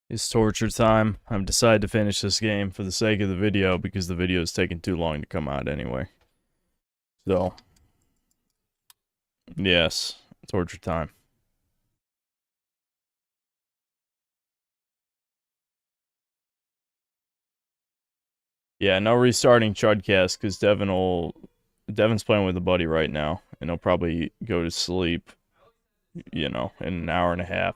It's torture time. I've decided to finish this game for the sake of the video because the video is taking too long to come out anyway. So, yes, torture time. Yeah, no restarting Chudcast because Devin's playing with a buddy right now, and he'll probably go to sleep, you know, in an hour and a half.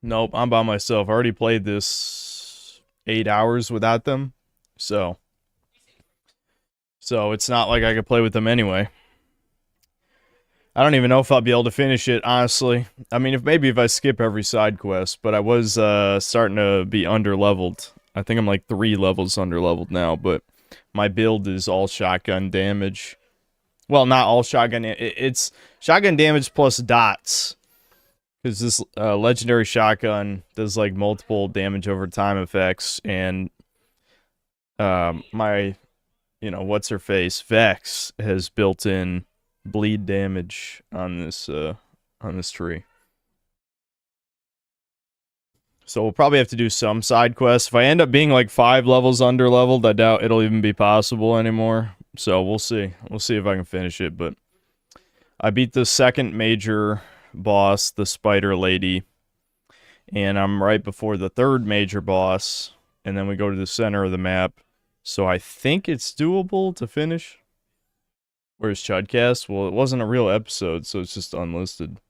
Nope, I'm by myself. I already played this 8 hours without them, so it's not like I could play with them anyway. I don't even know if I'll be able to finish it, honestly. I mean, if I skip every side quest, but I was starting to be under-leveled. I think I'm like 3 levels under-leveled now, but my build is all shotgun damage. Well, not all shotgun, it's shotgun damage plus dots. Because this legendary shotgun does like multiple damage over time effects, and my, you know, what's her face, Vex has built in bleed damage on this tree. So we'll probably have to do some side quests. If I end up being like 5 levels under leveled, I doubt it'll even be possible anymore. So we'll see. We'll see if I can finish it, but I beat the second major boss, the spider lady, and I'm right before the third major boss, and then we go to the center of the map. So I think it's doable to finish. Where's Chudcast? Well, it wasn't a real episode, so it's just unlisted.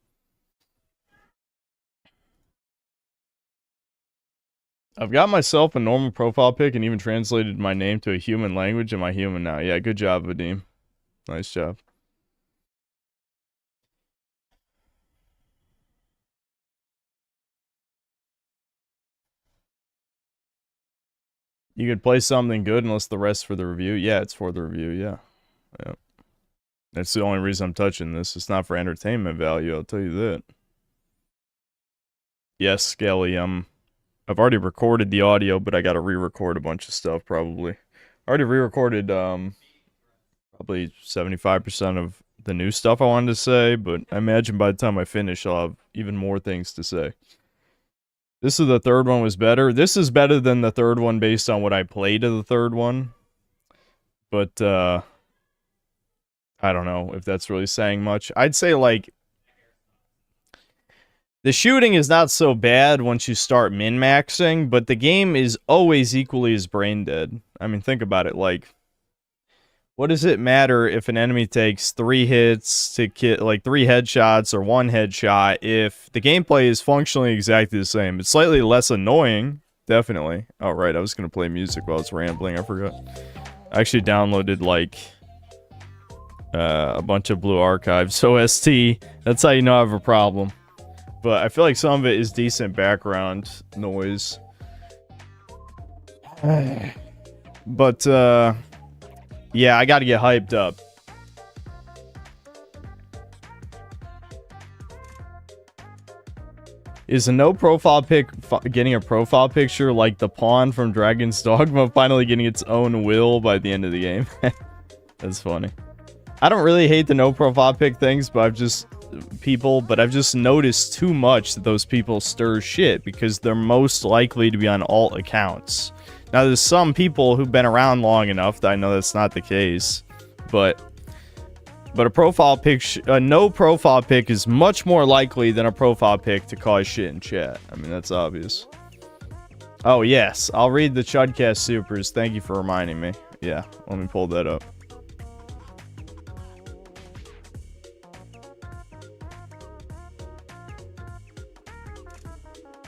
I've got myself a normal profile pic and even translated my name to a human language. Am I human now? Yeah, good job, Vadim. Nice job. You could play something good unless the rest for the review. Yeah, it's for the review, yeah. Yeah. That's the only reason I'm touching this. It's not for entertainment value, I'll tell you that. Yes, Skelly, I've already recorded the audio, but I gotta re-record a bunch of stuff, probably. I already re-recorded, probably 75% of the new stuff I wanted to say, but I imagine by the time I finish, I'll have even more things to say. This is the third one was better. This is better than the third one based on what I played of the third one. But, I don't know if that's really saying much. I'd say, like, the shooting is not so bad once you start min-maxing, but the game is always equally as brain dead. I mean, think about it, like, what does it matter if an enemy takes 3 hits to get, like, 3 headshots or 1 headshot if the gameplay is functionally exactly the same? It's slightly less annoying, definitely. Oh, right, I was gonna play music while I was rambling, I forgot. I actually downloaded, like, a bunch of Blue Archives OST. That's how you know I have a problem. But I feel like some of it is decent background noise. But, yeah, I gotta get hyped up. Is a no profile pic getting a profile picture like the pawn from Dragon's Dogma finally getting its own will by the end of the game? That's funny. I don't really hate the no profile pic things, but I've just noticed too much that those people stir shit because they're most likely to be on alt accounts. Now, there's some people who've been around long enough that I know that's not the case, but a profile pic, a no profile pic is much more likely than a profile pic to cause shit in chat. I mean, that's obvious. Oh, yes. I'll read the Chudcast supers. Thank you for reminding me. Yeah, let me pull that up.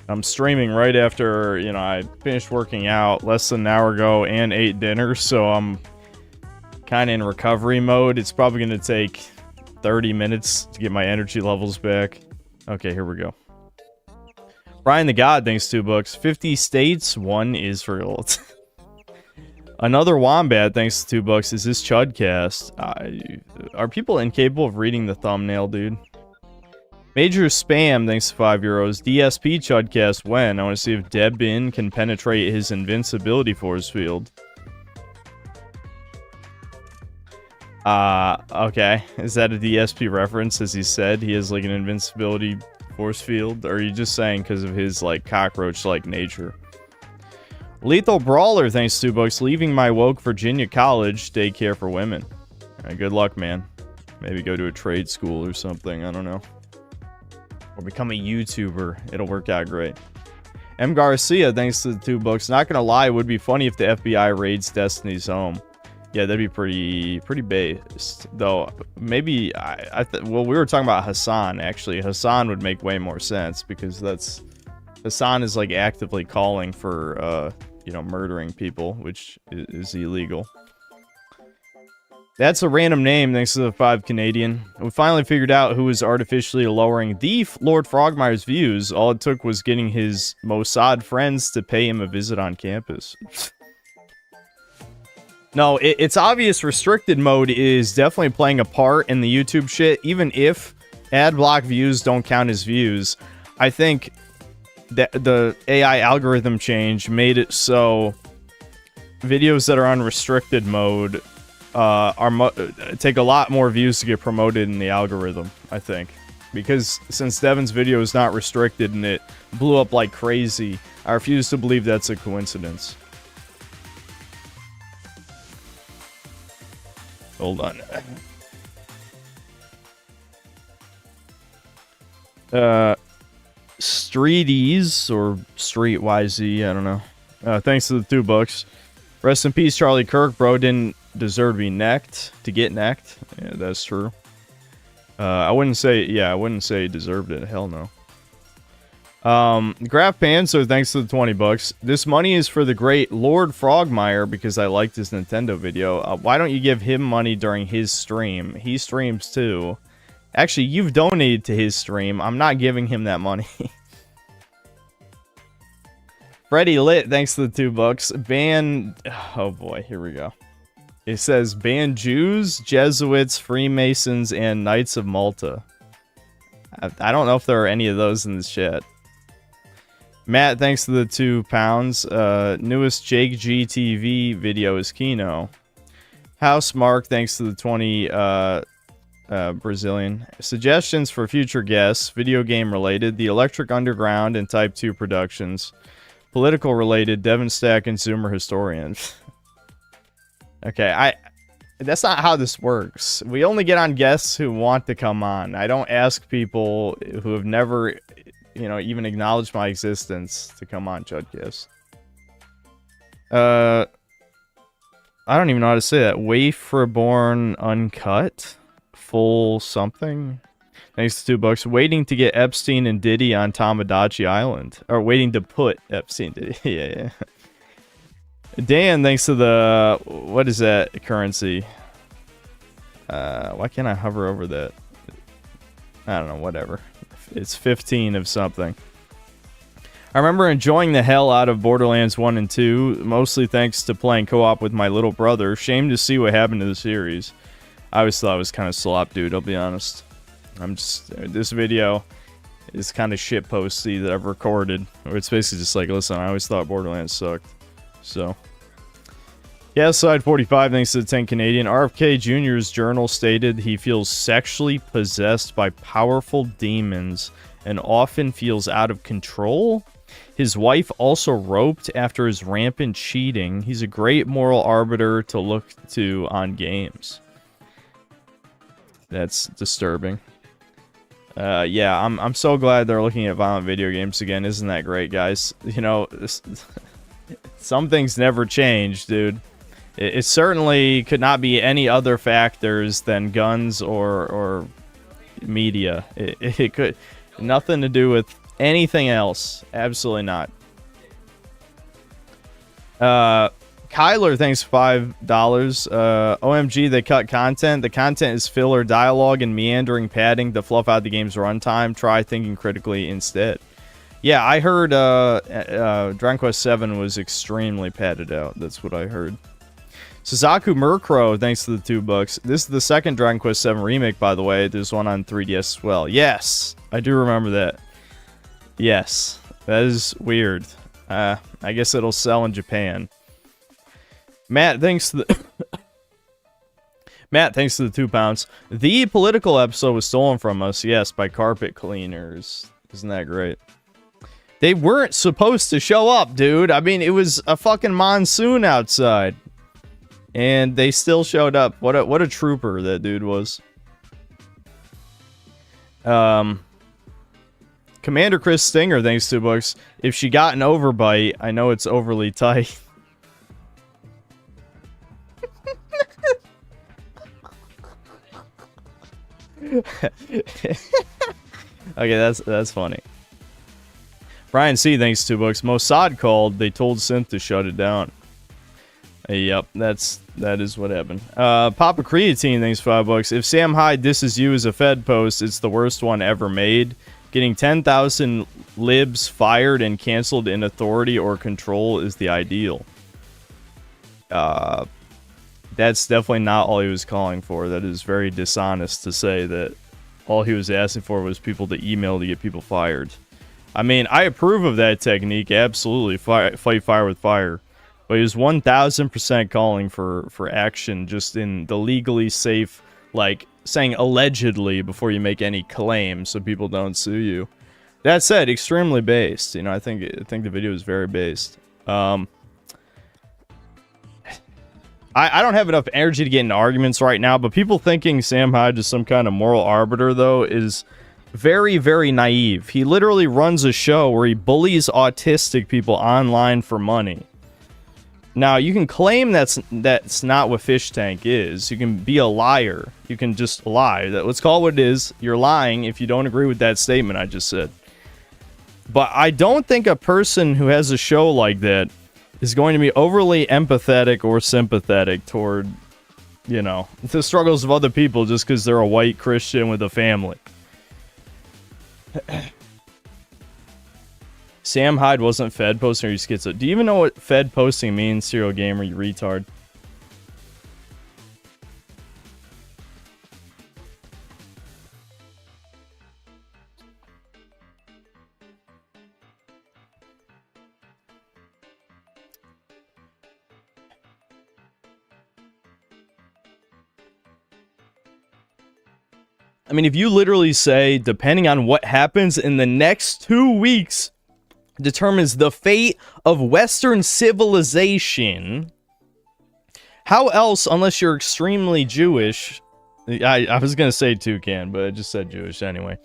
I'm streaming right after, you know, I finished working out less than an hour ago and ate dinner, so I'm kind of in recovery mode. It's probably going to take 30 minutes to get my energy levels back. Okay, here we go. Brian the God, thanks $2. 50 states, 1 Israel. Another Wombat, thanks $2. Is this Chudcast? Are people incapable of reading the thumbnail, dude? Major Spam, thanks to €5. DSP Chudcast, when? I want to see if Debin can penetrate his invincibility force field. Okay. Is that a DSP reference, as he said? He has, like, an invincibility force field? Or are you just saying because of his, like, cockroach-like nature? Lethal Brawler, thanks to $2. Leaving my woke Virginia college, daycare for women. Good luck, man. Maybe go to a trade school or something, I don't know. Or become a YouTuber. It'll work out great. M. Garcia, thanks to the $2. Not gonna lie, it would be funny if the FBI raids Destiny's home. Yeah, that'd be pretty based. Though, maybe, well, we were talking about Hassan, actually. Hassan would make way more sense, because that's... Hassan is, like, actively calling for, you know, murdering people, which is illegal. That's a random name, thanks to the 5 Canadian. We finally figured out who was artificially lowering the Lord Frogmire's views. All it took was getting his Mossad friends to pay him a visit on campus. No, it's obvious restricted mode is definitely playing a part in the YouTube shit, even if ad block views don't count as views. I think that the AI algorithm change made it so videos that are on restricted mode take a lot more views to get promoted in the algorithm, I think. Because since Devin's video is not restricted and it blew up like crazy, I refuse to believe that's a coincidence. Hold on. Streeties, or Street YZ, I don't know. Thanks to the $2. Rest in peace, Charlie Kirk, bro. Didn't deserve to be necked, to get necked. Yeah, that's true. I wouldn't say he deserved it. Hell no. Graph Panzer, thanks to the $20. This money is for the great Lord Frogmire because I liked his Nintendo video. Why don't you give him money during his stream? He streams too. Actually, you've donated to his stream. I'm not giving him that money. Freddy Lit, thanks to the $2. Ban... Oh boy, here we go. It says, ban Jews, Jesuits, Freemasons, and Knights of Malta. I don't know if there are any of those in this chat. Matt, thanks to the £2. Newest Jake GTV video is Kino. House Mark, thanks to the 20 Brazilian. Suggestions for future guests, video game related, The Electric Underground and Type 2 Productions. Political related, Devon Stack Consumer Historian. Okay, that's not how this works. We only get on guests who want to come on. I don't ask people who have never, you know, even acknowledged my existence to come on Chudcast. I don't even know how to say that. Waferborn Uncut? Full something? Thanks to $2. Waiting to get Epstein and Diddy on Tomodachi Island. Or waiting to put Epstein Diddy. Yeah. Dan, thanks to the... What is that currency? Why can't I hover over that? I don't know, whatever. It's 15 of something. I remember enjoying the hell out of Borderlands 1 and 2, mostly thanks to playing co-op with my little brother. Shame to see what happened to the series. I always thought it was kind of slop, dude, I'll be honest. This video is kind of shitposty that I've recorded. Where it's basically just like, listen, I always thought Borderlands sucked. So, yeah, side 45, thanks to the 10 Canadian. RFK Jr.'s journal stated he feels sexually possessed by powerful demons and often feels out of control. His wife also roped after his rampant cheating. He's a great moral arbiter to look to on games. That's disturbing. Yeah, I'm so glad they're looking at violent video games again. Isn't that great, guys? You know, some things never change, dude. It certainly could not be any other factors than guns or media. It could... Nothing to do with anything else. Absolutely not. Kyler, thanks $5. OMG, they cut content. The content is filler dialogue and meandering padding to fluff out the game's runtime. Try thinking critically instead. Yeah, I heard Dragon Quest VII was extremely padded out. That's what I heard. Suzaku Murkrow, thanks to the $2. This is the second Dragon Quest VII remake, by the way. There's one on 3DS as well. Yes, I do remember that. Yes, that is weird. I guess it'll sell in Japan. Matt, thanks to the... Matt, thanks to the 2 pounds. The political episode was stolen from us, yes, by carpet cleaners. Isn't that great? They weren't supposed to show up, dude. I mean, it was a fucking monsoon outside. And they still showed up. What a trooper that dude was. Commander Chris Stinger, thanks to books. If she got an overbite, I know it's overly tight. Okay, that's funny. Brian C, thanks to books. Mossad called. They told Synth to shut it down. Yep, that is what happened. Papa Creatine, thanks $5. If Sam Hyde disses you as a Fed post, it's the worst one ever made. Getting 10,000 libs fired and canceled in authority or control is the ideal. That's definitely not all he was calling for. That is very dishonest to say that all he was asking for was people to email to get people fired. I mean, I approve of that technique, absolutely. Fight fire with fire. But he was 1,000% calling for action just in the legally safe, like, saying allegedly before you make any claims so people don't sue you. That said, extremely based. You know, I think the video is very based. I don't have enough energy to get into arguments right now, but people thinking Sam Hyde is some kind of moral arbiter, though, is very, very naive. He literally runs a show where he bullies autistic people online for money. Now, you can claim that's not what Fish Tank is. You can be a liar. You can just lie. Let's call it what it is. You're lying if you don't agree with that statement I just said. But I don't think a person who has a show like that is going to be overly empathetic or sympathetic toward, you know, the struggles of other people just because they're a white Christian with a family. Sam Hyde wasn't Fed posting or you schizo. Do you even know what Fed posting means, serial gamer, you retard? I mean, if you literally say, depending on what happens in the next 2 weeks, determines the fate of Western civilization, how else, unless you're extremely Jewish, I was going to say toucan, but I just said Jewish anyway.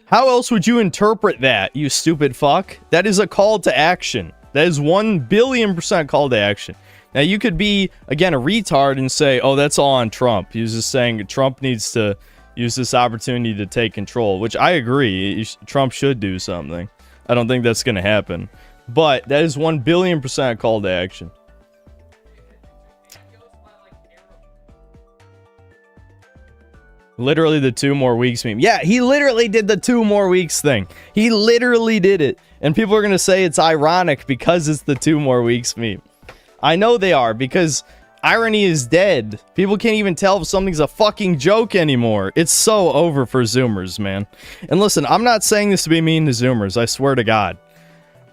How else would you interpret that, you stupid fuck? That is a call to action. That is 1,000,000,000% call to action. Now, you could be, again, a retard and say, oh, that's all on Trump. He was just saying Trump needs to use this opportunity to take control, which I agree. Trump should do something. I don't think that's going to happen. But that is 1,000,000,000% call to action. Literally the 2 more weeks meme. Yeah, he literally did the 2 more weeks thing. He literally did it. And people are going to say it's ironic because it's the 2 more weeks meme. I know they are, because irony is dead. People can't even tell if something's a fucking joke anymore. It's so over for Zoomers, man. And listen, I'm not saying this to be mean to Zoomers, I swear to God.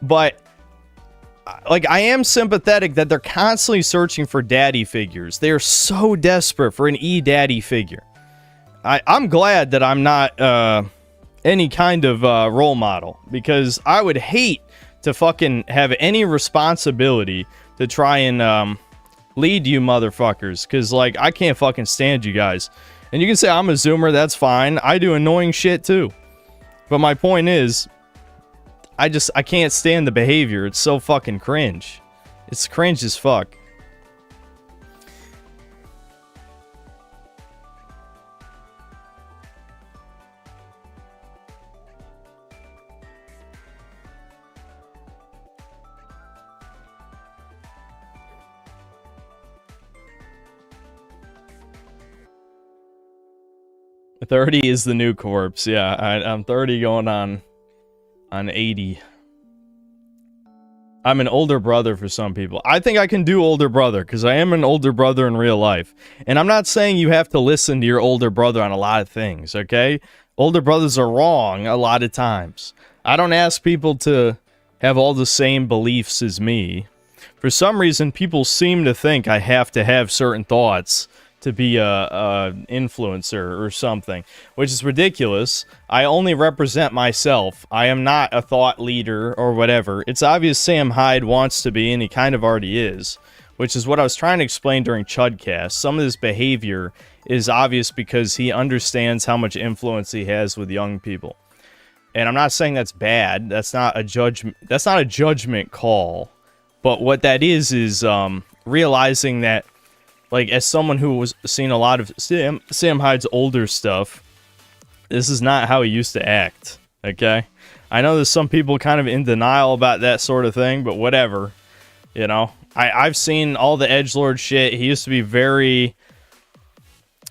But, like, I am sympathetic that they're constantly searching for daddy figures. They are so desperate for an e-daddy figure. I'm glad that I'm not any kind of role model, because I would hate to fucking have any responsibility to try and lead you motherfuckers, because, like, I can't fucking stand you guys. And you can say I'm a Zoomer, that's fine. I do annoying shit too. But my point is, I can't stand the behavior. It's so fucking cringe. It's cringe as fuck. $30 is the new corpse. Yeah, I'm 30 going on 80. I'm an older brother for some people. I think I can do older brother, because I am an older brother in real life. And I'm not saying you have to listen to your older brother on a lot of things, okay? Older brothers are wrong a lot of times. I don't ask people to have all the same beliefs as me. For some reason, people seem to think I have to have certain thoughts to be a influencer or something, which is ridiculous. I only represent myself. I am not a thought leader or whatever. It's obvious Sam Hyde wants to be, and he kind of already is, which is what I was trying to explain during Chudcast. Some of this behavior is obvious because he understands how much influence he has with young people. And I'm not saying that's bad. That's not a judgment. That's not a judgment call. But what that is realizing that, like, as someone who was seen a lot of Sam Hyde's older stuff, this is not how he used to act. Okay, I know there's some people kind of in denial about that sort of thing, but whatever. You know, I've seen all the edgelord shit. He used to be very.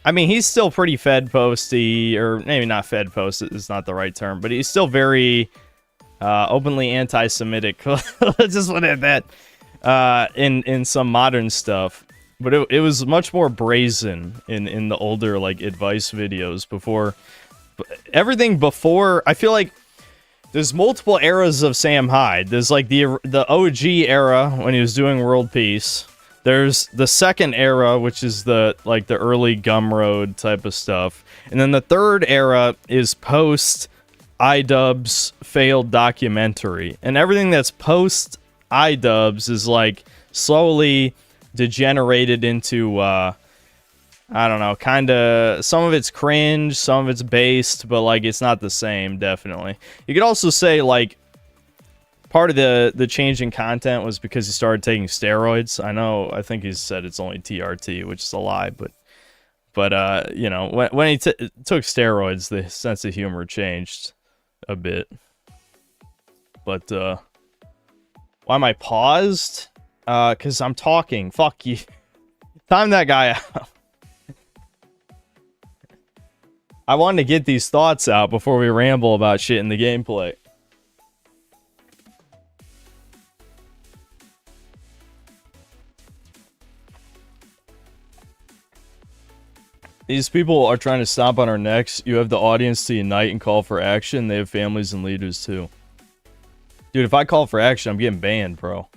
I mean, he's still pretty Fed posty, or maybe not Fed post is not the right term, but he's still very openly anti-Semitic. Just want to add that in some modern stuff, but it was much more brazen in the older like advice videos before. Everything before, I feel like there's multiple eras of Sam Hyde. There's like the OG era when he was doing World Peace. There's the second era, which is the early Gumroad type of stuff. And then the third era is post iDubbbz failed documentary. And everything that's post iDubbbz is like slowly degenerated into I don't know, kind of, some of it's cringe, some of it's based, but like it's not the same, definitely. You could also say like part of the change in content was because he started taking steroids. I think he said it's only TRT, which is a lie, but you know, when he took steroids, the sense of humor changed a bit. But why am I paused? Because I'm talking. Fuck you. Time that guy out. I wanted to get these thoughts out before we ramble about shit in the gameplay. These people are trying to stomp on our necks. You have the audience to unite and call for action. They have families and leaders too. Dude, if I call for action, I'm getting banned, bro.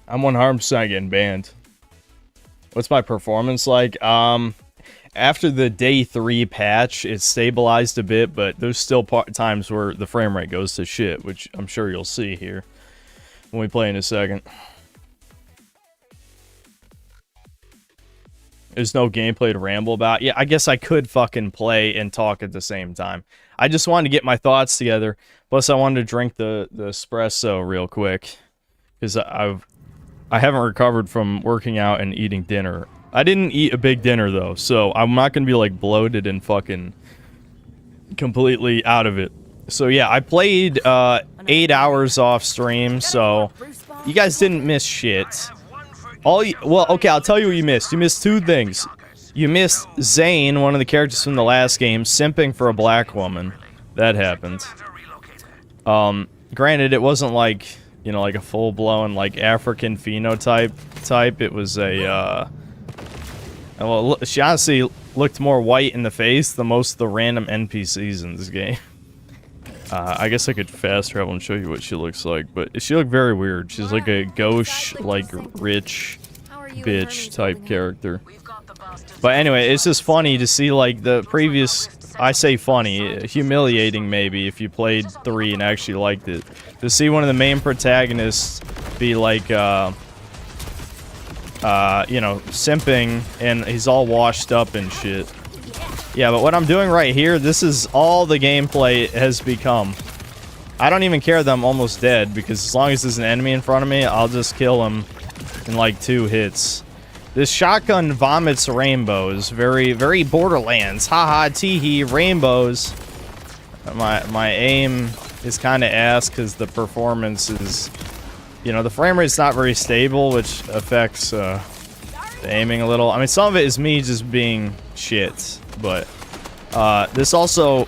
I'm 100% getting banned. What's my performance like? After the day 3 patch, it stabilized a bit, but there's still times where the frame rate goes to shit, which I'm sure you'll see here when we play in a second. There's no gameplay to ramble about. Yeah, I guess I could fucking play and talk at the same time. I just wanted to get my thoughts together. Plus, I wanted to drink the espresso real quick. Because I haven't recovered from working out and eating dinner. I didn't eat a big dinner, though. So, I'm not going to be, like, bloated and fucking completely out of it. So, yeah, I played 8 hours off stream. So, you guys didn't miss shit. Well, okay, I'll tell you what you missed. You missed 2 things. You missed Zane, one of the characters from the last game, simping for a black woman. That happened. Granted, it wasn't like, you know, like a full-blown, like, African phenotype type. It was a, well, she honestly looked more white in the face than most of the random NPCs in this game. I guess I could fast travel and show you what she looks like, but she looked very weird. She's like a gauche, like, rich bitch type character. But anyway, it's just funny to see, like, the previous... I say funny, humiliating maybe, if you played 3 and actually liked it. To see one of the main protagonists be, like, you know, simping, and he's all washed up and shit. Yeah, but what I'm doing right here, this is all the gameplay has become. I don't even care that I'm almost dead, because as long as there's an enemy in front of me, I'll just kill him in like 2 hits. This shotgun vomits rainbows. Very, very Borderlands. Haha, teehee, rainbows. My aim is kind of ass, because the performance is... You know, the frame rate's not very stable, which affects the aiming a little. I mean, some of it is me just being shit. But this also,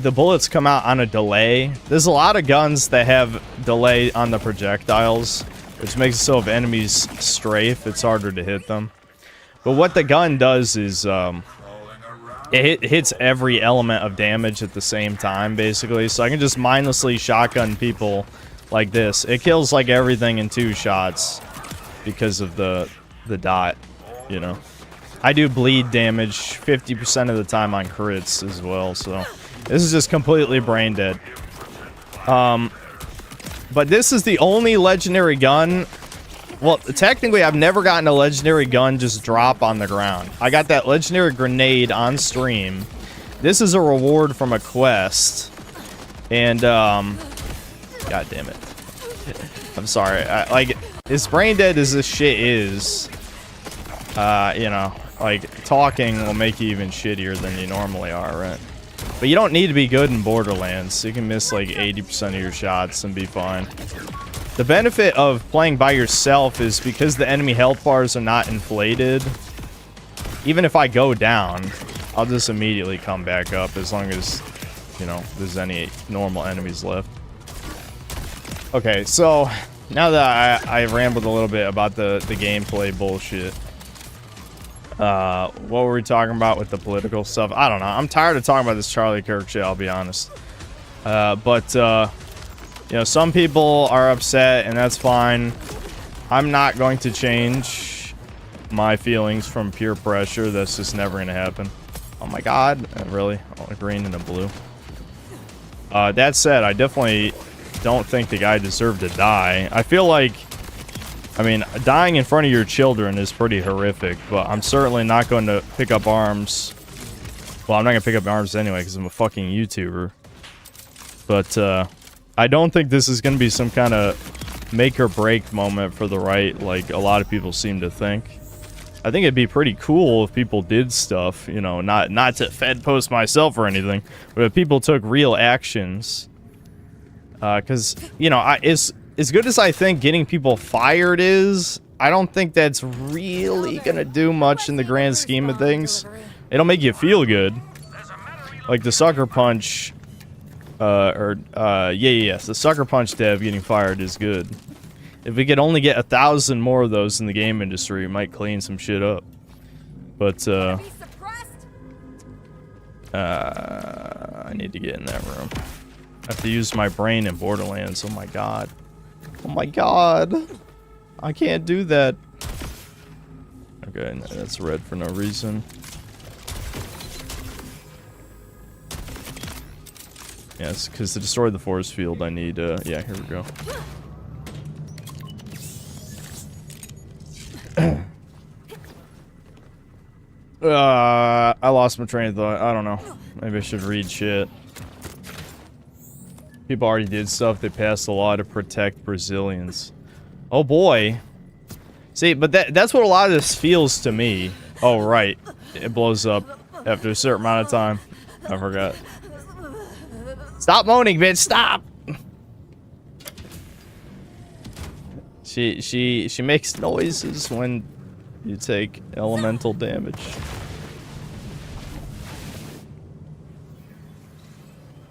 the bullets come out on a delay. There's a lot of guns that have delay on the projectiles, which makes it so if enemies strafe, it's harder to hit them. But what the gun does is it hits every element of damage at the same time, basically. So I can just mindlessly shotgun people like this. It kills like everything in 2 shots because of the dot. you know. I do bleed damage 50% of the time on crits as well, so this is just completely brain dead. But this is the only legendary gun. Well, technically, I've never gotten a legendary gun just drop on the ground. I got that legendary grenade on stream. This is a reward from a quest. And, God damn it. I'm sorry. Like, as brain dead as this shit is, you know, like, talking will make you even shittier than you normally are, right? But you don't need to be good in Borderlands. You can miss, like, 80% of your shots and be fine. The benefit of playing by yourself is because the enemy health bars are not inflated. Even if I go down, I'll just immediately come back up as long as, you know, there's any normal enemies left. Okay, so now that I rambled a little bit about the gameplay bullshit. What were we talking about with the political stuff? I don't know. I'm tired of talking about this Charlie Kirk shit, I'll be honest. You know, some people are upset, and that's fine. I'm not going to change my feelings from peer pressure. That's just never going to happen. Oh my god. Really? Oh, a green and a blue. That said, I definitely don't think the guy deserved to die. I feel like, I mean, dying in front of your children is pretty horrific, but I'm certainly not going to pick up arms. Well, I'm not going to pick up arms anyway, because I'm a fucking YouTuber. But, I don't think this is going to be some kind of make or break moment for the right, like a lot of people seem to think. I think it'd be pretty cool if people did stuff, you know, not to Fed post myself or anything, but if people took real actions. Because, you know, as good as I think getting people fired is, I don't think that's really going to do much in the grand scheme of things. It'll make you feel good. Like the Sucker Punch... yes, the Sucker Punch dev getting fired is good. If we could only get 1,000 more of those in the game industry, it might clean some shit up. But, I need to get in that room. I have to use my brain in Borderlands. Oh my god. Oh my god. I can't do that. Okay, that's red for no reason. Yes, because to destroy the force field, I need, yeah, here we go. I lost my train of thought. I don't know. Maybe I should read shit. People already did stuff. They passed a law to protect Brazilians. Oh boy. See, but that's what a lot of this feels to me. Oh, right. It blows up after a certain amount of time. I forgot. Stop moaning, bitch! Stop! She makes noises when you take elemental damage.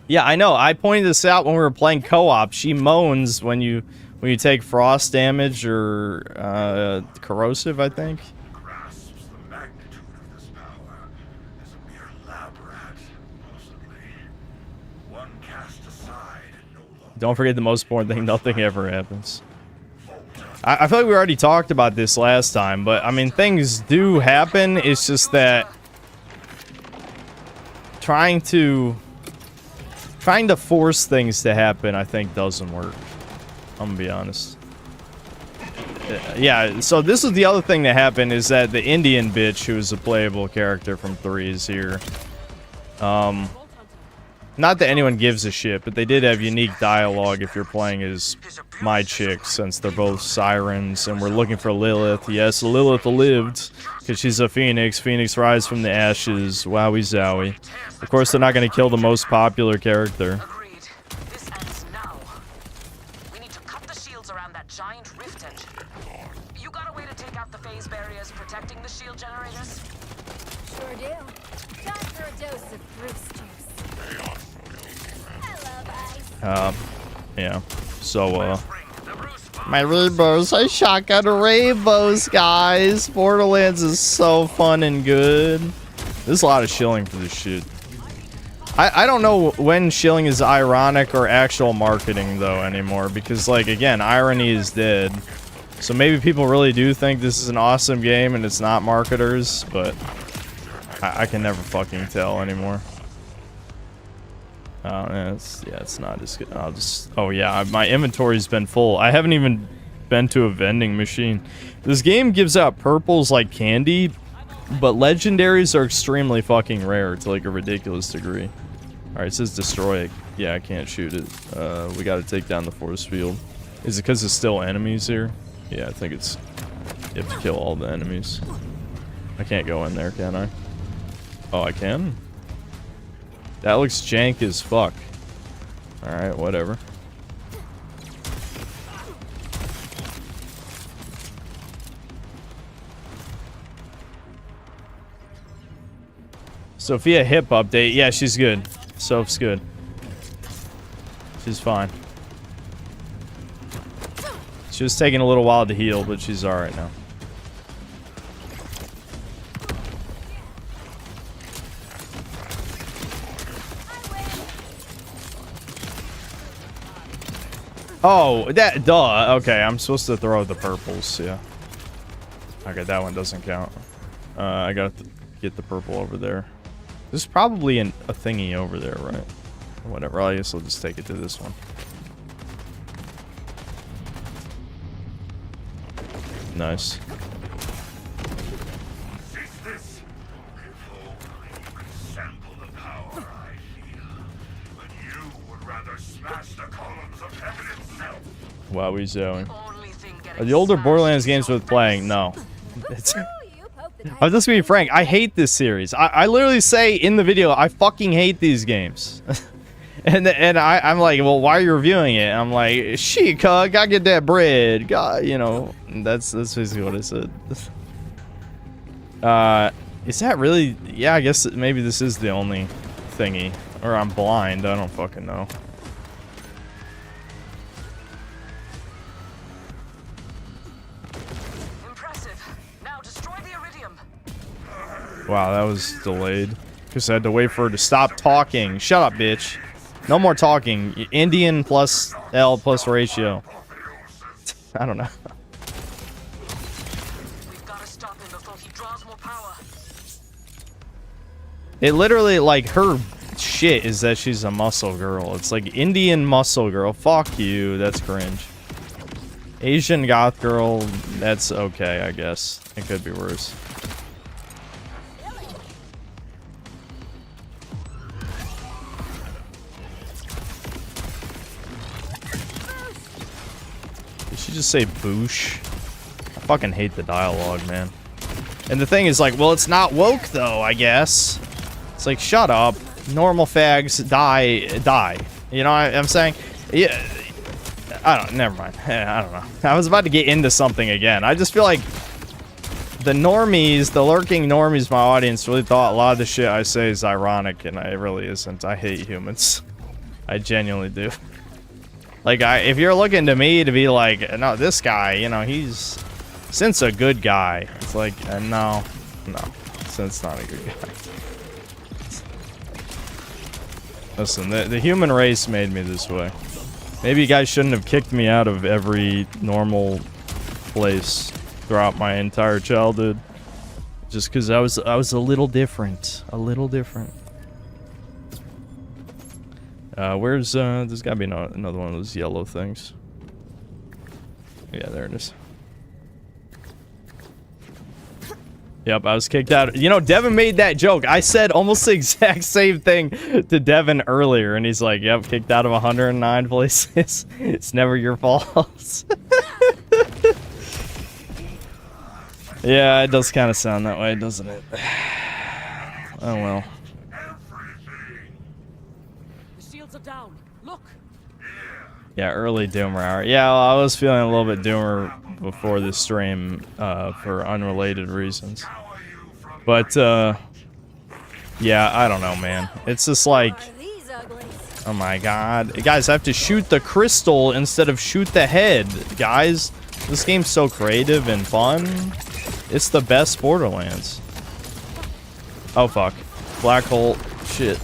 Yeah, I know. I pointed this out when we were playing co-op. She moans when you take frost damage or corrosive, I think. Don't forget the most important thing, nothing ever happens. I feel like we already talked about this last time, but I mean, things do happen. It's just that trying to force things to happen, I think, doesn't work. I'm gonna be honest. Yeah, so this is the other thing that happened, is that the Indian bitch, who is a playable character from 3, is here. Not that anyone gives a shit, but they did have unique dialogue if you're playing as my chick, since they're both sirens, and we're looking for Lilith. Yes, Lilith lived, because she's a phoenix. Phoenix rise from the ashes. Wowie zowie. Of course, they're not going to kill the most popular character. Agreed. This ends now. We need to cut the shields around that giant rift engine. You got a way to take out the phase barriers protecting the shield generators? Sure do. Time for a dose of Bruce juice. Yeah. So, my rainbows. I shotgun rainbows, guys. Borderlands is so fun and good. There's a lot of shilling for this shit. I don't know when shilling is ironic or actual marketing, though, anymore. Because, like, again, irony is dead. So maybe people really do think this is an awesome game and it's not marketers, but I can never fucking tell anymore. It's not as good. Oh yeah, my inventory's been full. I haven't even been to a vending machine. This game gives out purples like candy, but legendaries are extremely fucking rare to like a ridiculous degree. Alright, it says destroy it. Yeah, I can't shoot it. We gotta take down the force field. Is it because there's still enemies here? Yeah, I think it's... You have to kill all the enemies. I can't go in there, can I? Oh, I can? That looks jank as fuck. Alright, whatever. Sophia hip update. Yeah, she's good. Soph's good. She's fine. She was taking a little while to heal, but she's alright now. Oh, that, duh. Okay, I'm supposed to throw the purples, yeah. Okay, that one doesn't count. I gotta get the purple over there. There's probably a thingy over there, right? Whatever, I guess I'll just take it to this one. Nice. Wow, we zoning. Are the older Borderlands games worth playing? No. It's I'm just being frank, I hate this series. I literally say in the video, I fucking hate these games. and I'm like, well, why are you reviewing it? I'm like, shit, gotta get that bread. God, you know, that's basically what I said. Is that really? Yeah, I guess maybe this is the only thingy. Or I'm blind, I don't fucking know. Wow, that was delayed. Because I had to wait for her to stop talking. Shut up, bitch. No more talking. Indian plus L plus ratio. I don't know. We've got to stop him before he draws more power. It literally, like, her shit is that she's a muscle girl. It's like Indian muscle girl. Fuck you. That's cringe. Asian goth girl. That's okay, I guess. It could be worse. Did you just say boosh? I fucking hate the dialogue, man. And the thing is like, well, it's not woke though, I guess. It's like, shut up. Normal fags die. You know what I'm saying? Yeah. Never mind. I don't know. I was about to get into something again. I just feel like the normies, the lurking normies, my audience really thought a lot of the shit I say is ironic, and it really isn't. I hate humans. I genuinely do. Like, if you're looking to me to be like, no, this guy, you know, he's since a good guy. It's like, no, since not a good guy. Listen, the human race made me this way. Maybe you guys shouldn't have kicked me out of every normal place throughout my entire childhood. Just because I was a little different. A little different. Where's, there's gotta be another one of those yellow things. Yeah, there it is. Yep, I was kicked out. You know, Devin made that joke. I said almost the exact same thing to Devin earlier, and he's like, yep, kicked out of 109 places. It's never your fault. Yeah, it does kind of sound that way, doesn't it? Oh, well. Down. Look. Yeah, early doomer hour. Yeah, well, I was feeling a little bit doomer before this stream for unrelated reasons. But yeah, I don't know, man. It's just like, oh my god. Guys, I have to shoot the crystal instead of shoot the head. Guys, this game's so creative and fun. It's the best Borderlands. Oh fuck. Black hole. Shit.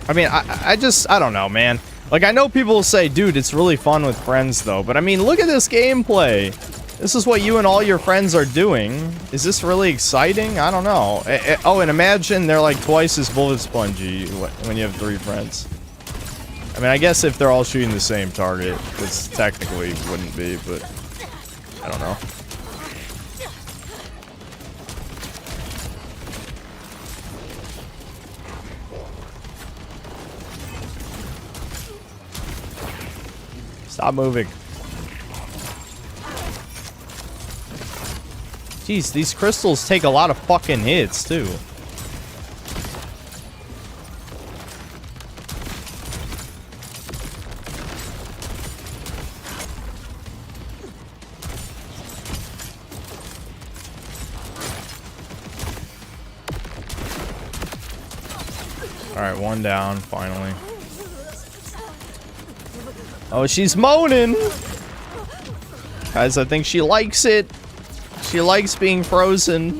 I mean, I don't know, man. Like, I know people will say, dude, it's really fun with friends, though. But, I mean, look at this gameplay. This is what you and all your friends are doing. Is this really exciting? I don't know. Oh, and imagine they're, like, twice as bullet spongy when you have 3 friends. I mean, I guess if they're all shooting the same target, this technically wouldn't be, but I don't know. Stop moving. Jeez, these crystals take a lot of fucking hits, too. Alright, 1 down, finally. Oh, she's moaning! Guys, I think she likes it. She likes being frozen.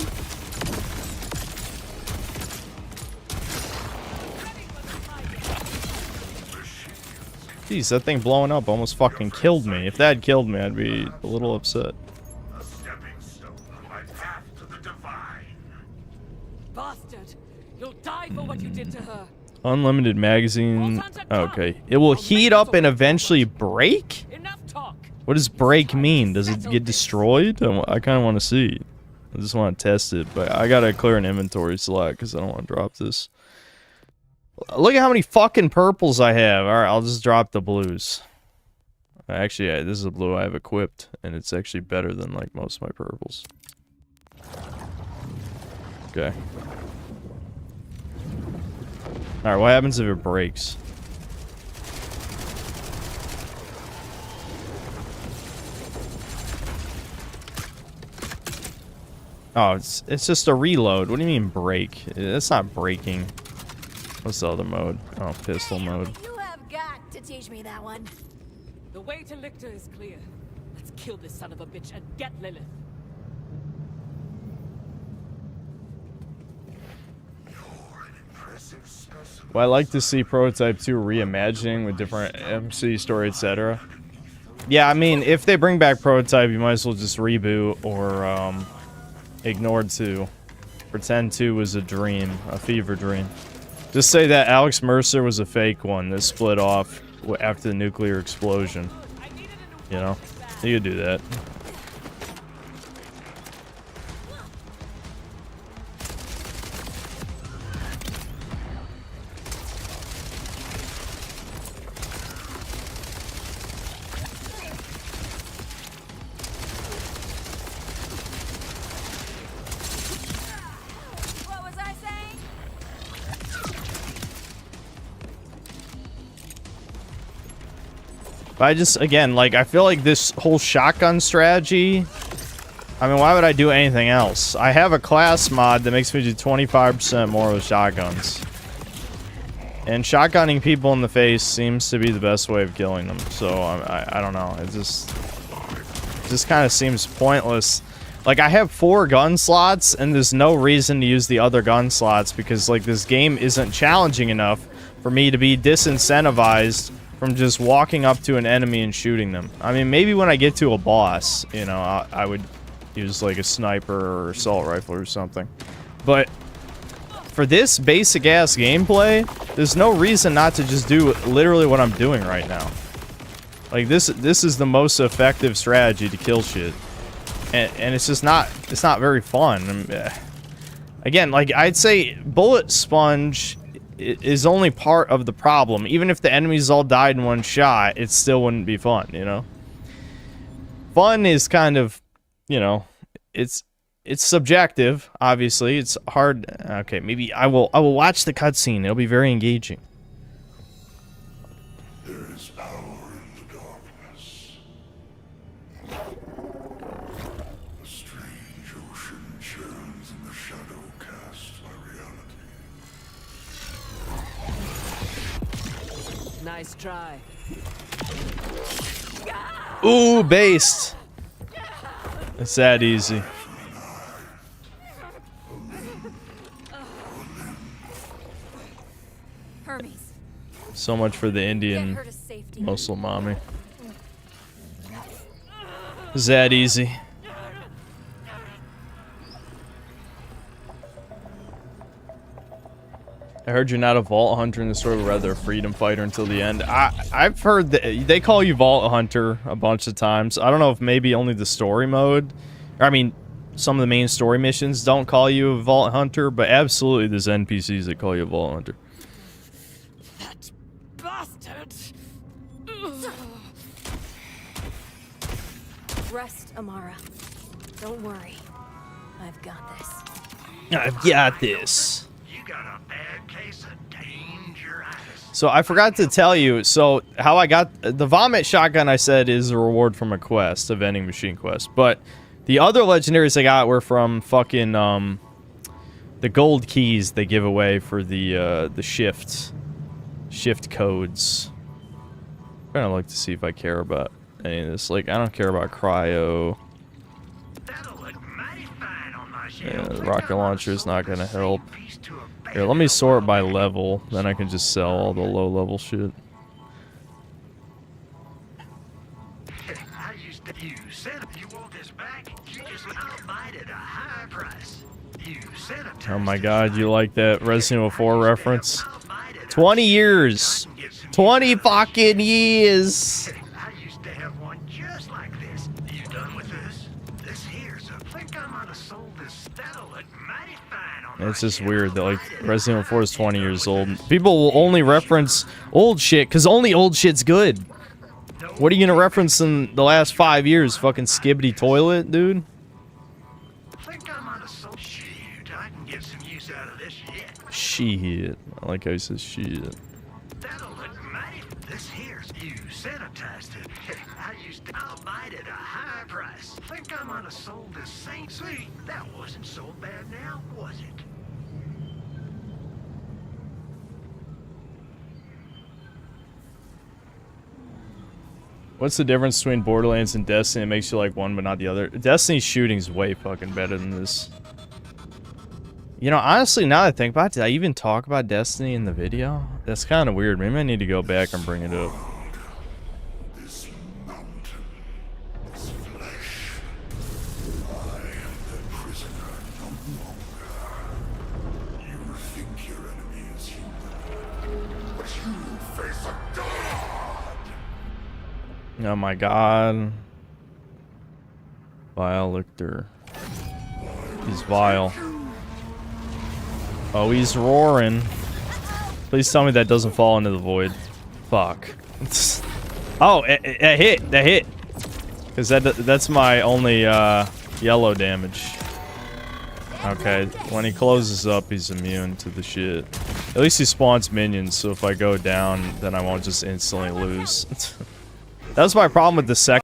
Jeez, that thing blowing up almost fucking killed me. If that had killed me, I'd be a little upset. A stepping stone on my path to the divine. Bastard! You'll die for what you did to her. Unlimited magazine. Okay. It will heat up and eventually break? Enough talk. What does break mean? Does it get destroyed? I kind of want to see. I just want to test it, but I gotta clear an inventory slot because I don't want to drop this. Look at how many fucking purples I have. Alright, I'll just drop the blues. Actually, yeah, this is a blue I have equipped, and it's actually better than, like, most of my purples. Okay. Alright, what happens if it breaks? Oh, it's just a reload. What do you mean break? It's not breaking. What's the other mode? Oh, pistol mode. You have got to teach me that one. The way to Lictor is clear. Let's kill this son of a bitch and get Lilith. Well, I like to see Prototype 2 reimagining with different MC story, etc. Yeah, I mean, if they bring back Prototype, you might as well just reboot or ignore 2. Pretend 2 was a dream, a fever dream. Just say that Alex Mercer was a fake one that split off after the nuclear explosion. You know? You could do that. What was I saying? But I just, again, like, I feel like this whole shotgun strategy, I mean, why would I do anything else? I have a class mod that makes me do 25% more with shotguns. And shotgunning people in the face seems to be the best way of killing them. So, I don't know. It just kind of seems pointless. Like, I have 4 gun slots, and there's no reason to use the other gun slots because, like, this game isn't challenging enough for me to be disincentivized from just walking up to an enemy and shooting them. I mean, maybe when I get to a boss, you know, I would use, like, a sniper or assault rifle or something. But for this basic-ass gameplay, there's no reason not to just do literally what I'm doing right now. Like, this is the most effective strategy to kill shit. And it's just not, it's not very fun. Again, like, I'd say bullet sponge is only part of the problem. Even if the enemies all died in one shot, it still wouldn't be fun, you know? Fun is kind of, you know, it's subjective, obviously. It's hard. Okay, maybe I will watch the cutscene. It'll be very engaging. There is power in the darkness. A strange ocean churns in the shadow cast by reality. Nice try. Ooh, based. It's that easy. Hermes, So much for the Get Indian her to safety. Muslim mommy. Is that easy? I heard you're not a vault hunter in the story, but rather a freedom fighter until the end. I've heard that they call you vault hunter a bunch of times. I don't know if maybe only the story mode, or I mean, some of the main story missions don't call you a vault hunter, but absolutely there's NPCs that call you a vault hunter. That bastard. Rest, Amara. Don't worry. I've got this. I've got this. You got a bad case of dangerous. So I forgot to tell you, so how I got the vomit shotgun I said is a reward from a quest, a vending machine quest. But the other legendaries I got were from fucking the gold keys they give away for the shift codes. I'm trying to look to see if I care about any of this. Like I don't care about cryo. That'll look mighty fine on my Yeah, shelf. the rocket launcher is not gonna help. Here, let me sort by level, then I can just sell all the low level shit. You said you want this back. You just buy it at a high price. You said it. Oh my god, you like that Resident Evil 4 reference? 20 years! 20 fucking years! I used to have one just like this. You done with this? This here's a think I might have sold this. That'll look mighty fine on It's just weird that like Resident Evil 4 is 20 years old. People will only reference old shit because only old shit's good. What are you gonna reference in the last 5 years? Fucking Skibbity Toilet, dude? think I might have sold. Shoot, I can get some use out of this yet. Shit. I like how he says shit. That'll look mighty. This here's you sanitized it. I used to. I'll buy it at a high price. Think I might have sold this same. See, that wasn't so bad now, was it? What's the difference between Borderlands and Destiny that makes you like one but not the other? Destiny's shooting's way fucking better than this. You know, honestly, now that I think about it, did I even talk about Destiny in the video? That's kind of weird. Maybe I need to go back and bring it up. This mountain, this flesh. I am the prisoner no longer. You think your enemy is human, but you face a god. Oh my god. Vile Lictor. He's vile. Oh, he's roaring. Please tell me that doesn't fall into the void. Fuck. Oh, it hit. That hit. Because that's my only yellow damage. Okay, when he closes up, he's immune to the shit. At least he spawns minions, so if I go down, then I won't just instantly lose. That's my problem with the second.